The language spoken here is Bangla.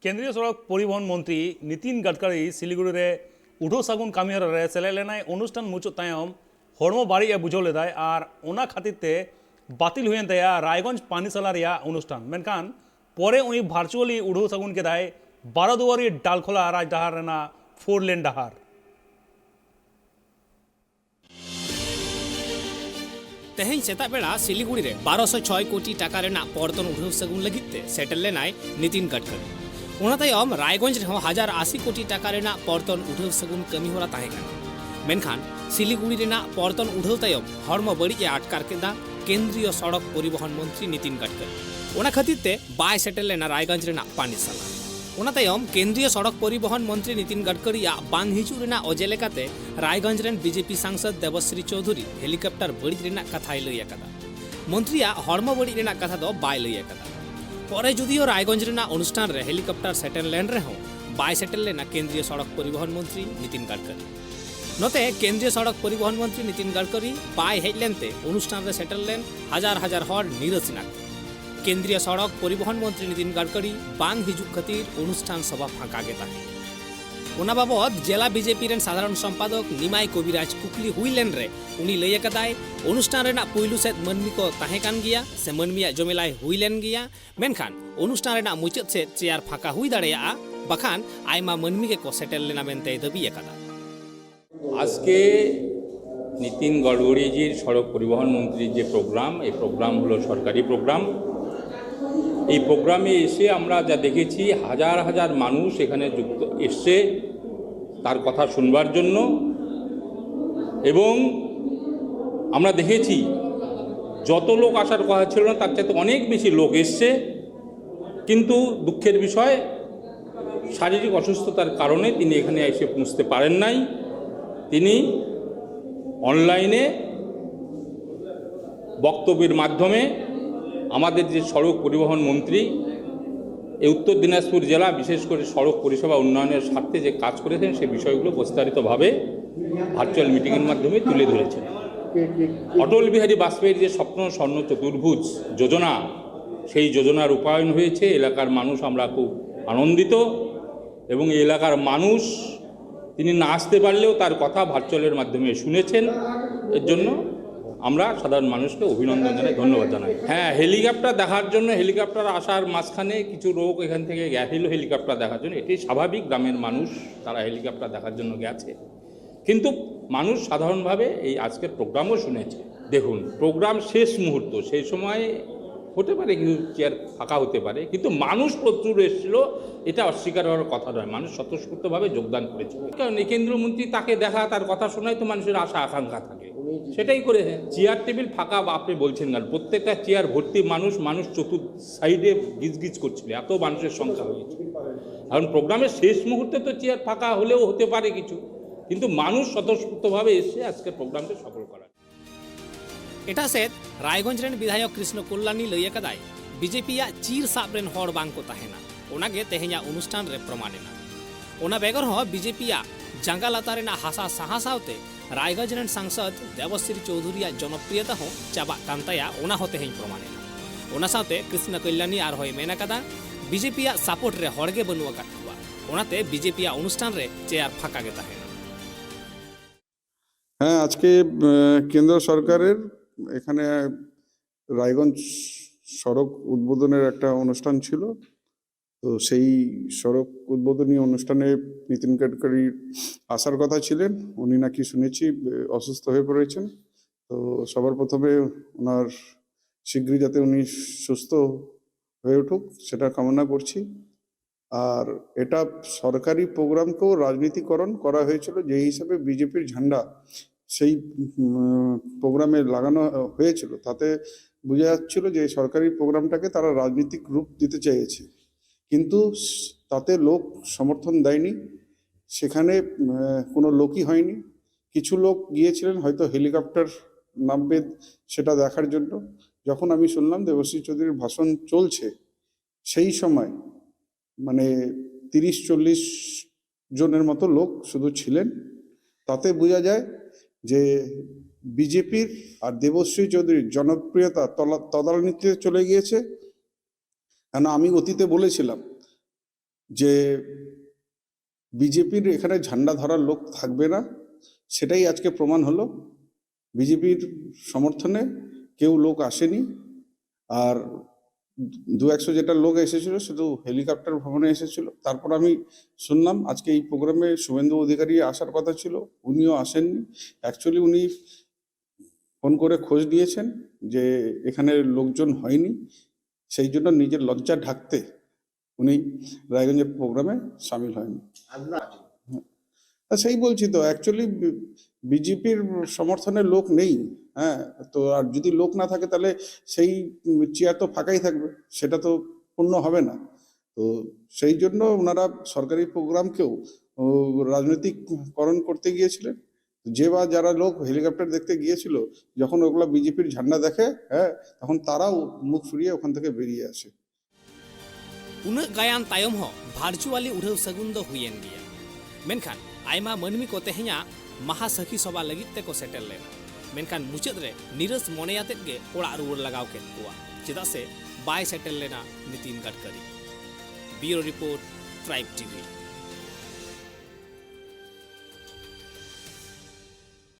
केंद्रीय सड़क परिवहन मंत्री नितिन गडकरी सिलीगुड़ी रे उठो सागुन कामियर रे सेलेलेनाय अनुष्ठान मुचाद तायम हड़मो बाड़ी बुझाव लेदाय और ओना खातिर ते बातिल हुएन तया रायगंज पानीसाला रिया अनुष्ठान मेनखान परे उनी भार्चुअली उठो सागुन केदाय 12 दुआरी डालखोला राज डाहार रेना 4 लेन डाहार तेहें सेता बेड़ा सिलीगुड़ी रे 1206 कोटी टाका रेना पर्तन उठाव सगुन लगिते सेटल लेनाय नितिन गडकरी ओना तायम रायगंज रे 1080 कोटी टाका रेना पर्तन उठाव सगुन कमी होरा ताहे काना मेनखान सिलीगुड़ी रेना पर्तन उठाव तायम हड़मो बड़ी आटकार केदा केंद्रीय सड़क परिवहन मंत्री नितिन गडकरी ओना खातिर ते बाय सेटल लेना रायगंज रेना पानीसाला ओना तायम केंद्रीय सड़क परिवहन मंत्री नितिन गडकरी बांग हिजू रेना अजे लेकाते रायगंज रेन बीजेपी सांसद देवश्री चौधरी हेलिकप्टर बड़ी रेना कथाय लई आकादा मंत्रिया हड़मो बड़ी रेना कथा दो बाय लई आकादा परे जुदियो रायगंज रेना अनुष्ठान रे हेलिकप्टर सेटल लेन रे हो बाय सेटल लेना केंद्रीय सड़क परिवहन मंत्री नितिन गडकरी नोते केंद्रीय सड़क परिवहन मंत्री नितिन गडकरी बाय हेज लेनते अनुष्ठान रे सेटल लेन हजार हजार हड़ निरसिना केंद्रीय सड़क परिवहन मंत्री नितिन गडकरी बांग हिजुक खातिर अनुष्ठान सभा फाँका गे ताहे ओना बाबद जिला बीजेपी रेन साधारण संपादक निमाय कविराज कुकली हुई लेन रे उनी लई आकादाय अनुष्ठान रेना पुइलु सेद मनमी को ताहे कान गिया से मनमिया जमेलाय हुई लेन गिया मेनखान अनुष्ठान रेना मुचाद सेद चेयर फाँका हुई दाड़ेया बाखान आयमा मनमी के को सेटल लेना मेनते दाबी आकादा आज के नितिन गडकरी जी सड़क परिवहन मंत्री जे प्रोग्राम ये प्रोग्राम हलो सरकारी प्रोग्राम এই প্রোগ্রামে এসে আমরা যা দেখেছি হাজার হাজার মানুষ এখানে যুক্ত এসে তার কথা শুনবার জন্য এবং আমরা দেখেছি যত লোক আসার কথা ছিল না তার চাইতে অনেক বেশি লোক এসছে কিন্তু দুঃখের বিষয় শারীরিক অসুস্থতার কারণে তিনি এখানে এসে পৌঁছতে পারেন নাই তিনি অনলাইনে বক্তব্যের মাধ্যমে আমাদের যে সড়ক পরিবহন মন্ত্রী এই উত্তর দিনাজপুর জেলা বিশেষ করে সড়ক পরিষেবা উন্নয়নের স্বার্থে যে কাজ করেছেন সেই বিষয়গুলো বিস্তারিতভাবে ভার্চুয়াল মিটিংয়ের মাধ্যমে তুলে ধরেছেন অটল বিহারী বাজপেয়ীর যে স্বপ্ন স্বর্ণ চতুর্ভুজ যোজনা সেই যোজনার রূপায়ণ হয়েছে এলাকার মানুষ আমরা খুব আনন্দিত এবং এই এলাকার মানুষ তিনি না আসতে পারলেও তার কথা ভার্চুয়ালের মাধ্যমে শুনেছেন এর জন্য আমরা সাধারণ মানুষকে অভিনন্দন জানাই ধন্যবাদ জানাই হ্যাঁ হেলিকপ্টার দেখার জন্য হেলিকপ্টার আসার মাঝখানে কিছু লোক এখান থেকে গেছিল হেলিকপ্টার দেখার জন্য এটি স্বাভাবিক গ্রামের মানুষ তারা হেলিকপ্টার দেখার জন্য গেছে কিন্তু মানুষ সাধারণভাবে এই আজকের প্রোগ্রামও শুনেছে দেখুন প্রোগ্রাম শেষ মুহূর্ত সেই সময় হতে পারে কিছু চেয়ার ফাঁকা হতে পারে কিন্তু মানুষ প্রচুর এসেছিল এটা অস্বীকার হওয়ার কথা নয় মানুষ স্বতঃস্ফূর্তভাবে যোগদান করেছে কারণ কেন্দ্রীয় মন্ত্রী তাকে দেখা তার কথা শোনায় তো মানুষের আশা আকাঙ্ক্ষা থাকে সেটাই করে চেয়ার টেবিল ফাঁকা আপনি বলছেন না প্রত্যেকটা চেয়ার ভর্তি মানুষ চতুর্থ সাইডে গিজগিজ করছিল এত মানুষের সংখ্যা হয়েছে কারণ প্রোগ্রামের শেষ মুহূর্তে তো চেয়ার ফাঁকা হলেও হতে পারে কিছু কিন্তু মানুষ স্বতঃস্ফূর্তভাবে এসে আজকের প্রোগ্রামটা সফল করা एटा सेद रायगंज रेन विधायक कृष्ण कल्याणी लई आकादाय बीजेपी चीर साब रेन हड़ बांग को ताहेना ओनागे तेहे냐 अनुष्ठान रे प्रमाणेना ओना बेगर हो बीजेपी जांगा लाता रेना हासा साहा सावते रायगंज रेन सांसद देवश्री चौधरी जनप्रियता हो चाबा कांताया ओना हो तेहेñ प्रमाणेना ओना सावते कृष्ण कल्याणी आर होय मेन आकादा बीजेपी सपोर्ट रे हड़गे बनु आकाद कोवा ओनाते बीजेपी अनुष्ठान रे चेयर फाँका गे ताहेना হ্যাঁ আজকে কেন্দ্র সরকারের এখানে রায়গঞ্জ সড়ক উদ্বোধনের একটা অনুষ্ঠান ছিল তো সেই সড়ক উদ্বোধনী অনুষ্ঠানে নিতিন গডকরি আসার কথা ছিলেন উনি নাকি শুনেছি অসুস্থ হয়ে পড়েছেন তো সবার প্রথমে ওনার শীঘ্রই যাতে উনি সুস্থ হয়ে উঠুক সেটা কামনা করছি আর এটা সরকারি প্রোগ্রামকেও রাজনীতিকরণ করা হয়েছিল যে হিসাবে বিজেপির ঝান্ডা সেই প্রোগ্রামে লাগানো হয়েছিল তাতে বোঝা যাচ্ছিল যে সরকারি প্রোগ্রামটাকে তারা রাজনৈতিক রূপ দিতে চেয়েছে কিন্তু তাতে লোক সমর্থন দেয়নি সেখানে কোনো লোকই হয়নি কিছু লোক গিয়েছিলেন হয়তো হেলিকপ্টার নামবে সেটা দেখার জন্য যখন আমি শুনলাম দেবশ্রী চৌধুরীর ভাষণ চলছে সেই সময় মানে 30-40 জনের মতো লোক শুধু ছিলেন তাতে বোঝা যায় যে বিজেপির আর দেবশ্রী চৌধুরীর জনপ্রিয়তা তদারণিতে চলে গিয়েছে কেন আমি অতীতে বলেছিলাম যে বিজেপির এখানে ঝান্ডা ধরার লোক থাকবে না, সেটাই আজকে প্রমাণ হলো। বিজেপির সমর্থনে কেউ লোক আসেনি, আর 200 যেটা লোক এসেছিল শুধু হেলিকপ্টার ভ্রমণে এসেছিল। তারপর আমি শুনলাম আজকে এই প্রোগ্রামে শুভেন্দু অধিকারী আসার কথা ছিল, উনিও আসেননি। অ্যাকচুয়ালি উনি ফোন করে খোঁজ নিয়েছেন যে এখানে লোকজন হয়নি, সেই জন্য নিজের লজ্জা ঢাকতে উনি রায়গঞ্জের প্রোগ্রামে সামিল হয়নি। সেই বলছি তো, অ্যাকচুয়ালি বিজেপির সমর্থনে লোক নেই। হ্যাঁ, তো আর যদি লোক না থাকে তাহলে সেই চেয়ার তো ফাঁকাই থাকবে, সেটা তো পূর্ণ হবে না। তো সেই জন্য ওনারা সরকারি প্রোগ্রামকেও রাজনৈতিককরণ করতে গিয়েছিলেন। যে বা যারা লোক হেলিকপ্টার দেখতে গিয়েছিল, যখন ওগুলো বিজেপির ঝান্ডা দেখে, হ্যাঁ, তখন তারাও মুখ ফিরিয়ে ওখান থেকে বেরিয়ে আসে। उन्नत गायान तायम हो भार्चुअली उड़ाव सगुन दो हुयेन गिया मेनखान आयमा मनमी को तेहेया महासखी सभा लगित ते को सेटल लेना मेनखान मुचाद रे निरस मोनेयातेत गे ओड़ा रुवर लगाव केत कोआ चेदा से बाय सेटल लेना Nitin Gadkari. Bureau report tribe TV.